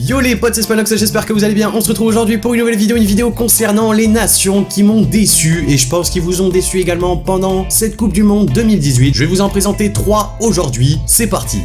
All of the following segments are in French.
Yo les potes, c'est Spanox, j'espère que vous allez bien. On se retrouve aujourd'hui pour une nouvelle vidéo, concernant les nations qui m'ont déçu et je pense qu'ils vous ont déçu également pendant cette Coupe du Monde 2018. Je vais vous en présenter 3 aujourd'hui, c'est parti.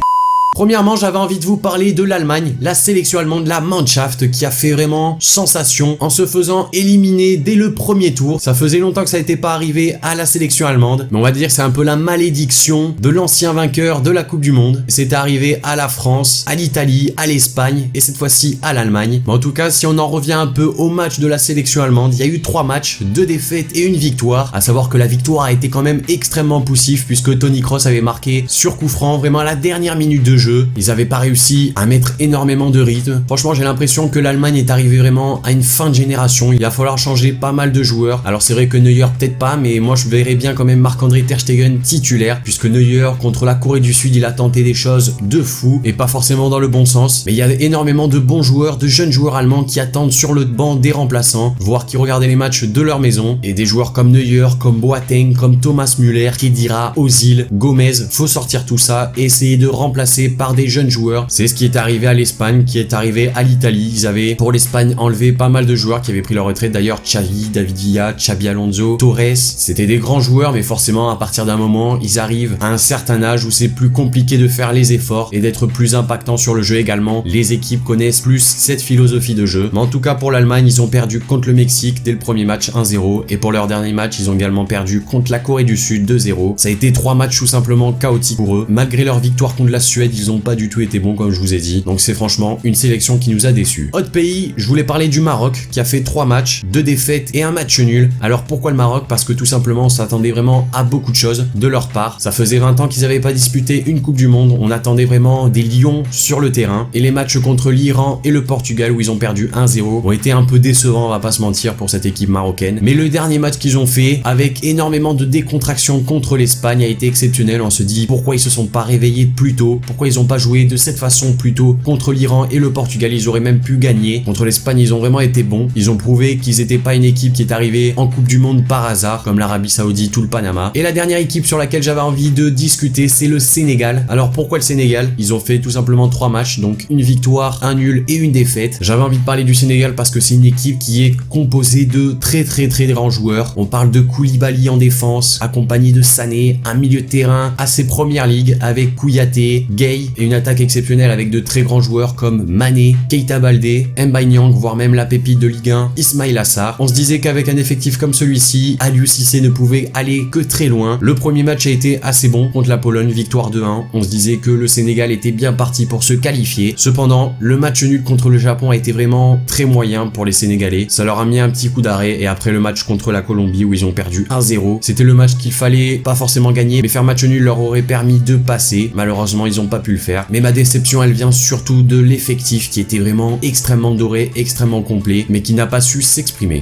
Premièrement, j'avais envie de vous parler de l'Allemagne, la sélection allemande, la Mannschaft, qui a fait vraiment sensation en se faisant éliminer dès le premier tour. Ça faisait longtemps que ça n'était pas arrivé à la sélection allemande, mais on va dire que c'est un peu la malédiction de l'ancien vainqueur de la Coupe du Monde. C'est arrivé à la France, à l'Italie, à l'Espagne et cette fois-ci à l'Allemagne. Mais en tout cas, si on en revient un peu au match de la sélection allemande, il y a eu 3 matchs, 2 défaites et une victoire. À savoir que la victoire a été quand même extrêmement poussive puisque Toni Kroos avait marqué sur coup franc vraiment à la dernière minute de jeu. Ils n'avaient pas réussi à mettre énormément de rythme. Franchement, j'ai l'impression que l'Allemagne est arrivée vraiment à une fin de génération. Il va falloir changer pas mal de joueurs. Alors c'est vrai que Neuer peut-être pas, mais moi je verrais bien quand même Marc-André Ter Stegen titulaire, puisque Neuer contre la Corée du Sud, il a tenté des choses de fou et pas forcément dans le bon sens. Mais il y avait énormément de bons joueurs, de jeunes joueurs allemands qui attendent sur le banc des remplaçants, voire qui regardaient les matchs de leur maison. Et des joueurs comme Neuer, comme Boateng, comme Thomas Müller, Khedira, Ozil, Gomez. Faut sortir tout ça et essayer de remplacer par des jeunes joueurs. C'est ce qui est arrivé à l'Espagne, qui est arrivé à l'Italie. Ils avaient pour l'Espagne enlevé pas mal de joueurs qui avaient pris leur retraite. D'ailleurs, Xavi, David Villa, Xabi Alonso, Torres, c'était des grands joueurs, mais forcément à partir d'un moment, ils arrivent à un certain âge où c'est plus compliqué de faire les efforts et d'être plus impactant sur le jeu également. Les équipes connaissent plus cette philosophie de jeu. Mais en tout cas pour l'Allemagne, ils ont perdu contre le Mexique dès le premier match 1-0 et pour leur dernier match, ils ont également perdu contre la Corée du Sud 2-0. Ça a été 3 matchs tout simplement chaotiques pour eux. Malgré leur victoire contre la Suède, ils ont pas du tout été bons comme je vous ai dit. Donc c'est franchement une sélection qui nous a déçus. Autre pays, je voulais parler du Maroc qui a fait 3 matchs, 2 défaites et un match nul. Alors pourquoi le Maroc? Parce que tout simplement on s'attendait vraiment à beaucoup de choses de leur part. Ça faisait 20 ans qu'ils n'avaient pas disputé une Coupe du Monde. On attendait vraiment des lions sur le terrain. Et les matchs contre l'Iran et le Portugal où ils ont perdu 1-0 ont été un peu décevants, on va pas se mentir, pour cette équipe marocaine. Mais le dernier match qu'ils ont fait avec énormément de décontraction contre l'Espagne a été exceptionnel. On se dit pourquoi ils se sont pas réveillés plus tôt, pourquoi ils ont pas joué de cette façon plus tôt contre l'Iran et le Portugal. Ils auraient même pu gagner. Contre l'Espagne, ils ont vraiment été bons. Ils ont prouvé qu'ils n'étaient pas une équipe qui est arrivée en Coupe du Monde par hasard, comme l'Arabie Saoudite ou le Panama. Et la dernière équipe sur laquelle j'avais envie de discuter, c'est le Sénégal. Alors pourquoi le Sénégal? Ils ont fait tout simplement 3 matchs, donc une victoire, un nul et une défaite. J'avais envie de parler du Sénégal parce que c'est une équipe qui est composée de très grands joueurs. On parle de Koulibaly en défense, accompagné de Sané, un milieu de terrain à ses premières ligues avec Kouyaté, Gueye et une attaque exceptionnelle avec de très grands joueurs comme Mané, Keita Baldé, Mbaye Niang, voire même la pépite de Ligue 1, Ismaïla Sarr. On se disait qu'avec un effectif comme celui-ci, Aliou Cissé ne pouvait aller que très loin. Le premier match a été assez bon contre la Pologne, victoire 2-1. On se disait que le Sénégal était bien parti pour se qualifier. Cependant, le match nul contre le Japon a été vraiment très moyen pour les Sénégalais. Ça leur a mis un petit coup d'arrêt et après le match contre la Colombie où ils ont perdu 1-0, c'était le match qu'il fallait pas forcément gagner, mais faire match nul leur aurait permis de passer. Malheureusement, ils ont pas pu le faire. Mais ma déception, elle vient surtout de l'effectif qui était vraiment extrêmement doré, extrêmement complet, mais qui n'a pas su s'exprimer.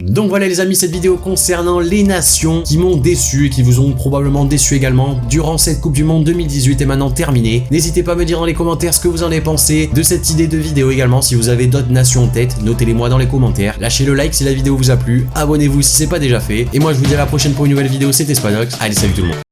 Donc voilà les amis, cette vidéo concernant les nations qui m'ont déçu et qui vous ont probablement déçu également durant cette Coupe du Monde 2018 est maintenant terminée. N'hésitez pas à me dire dans les commentaires ce que vous en avez pensé de cette idée de vidéo également. Si vous avez d'autres nations en tête, notez-les moi dans les commentaires. Lâchez le like si la vidéo vous a plu, abonnez-vous si c'est pas déjà fait. Et moi je vous dis à la prochaine pour une nouvelle vidéo, c'était Spanox. Allez, salut tout le monde.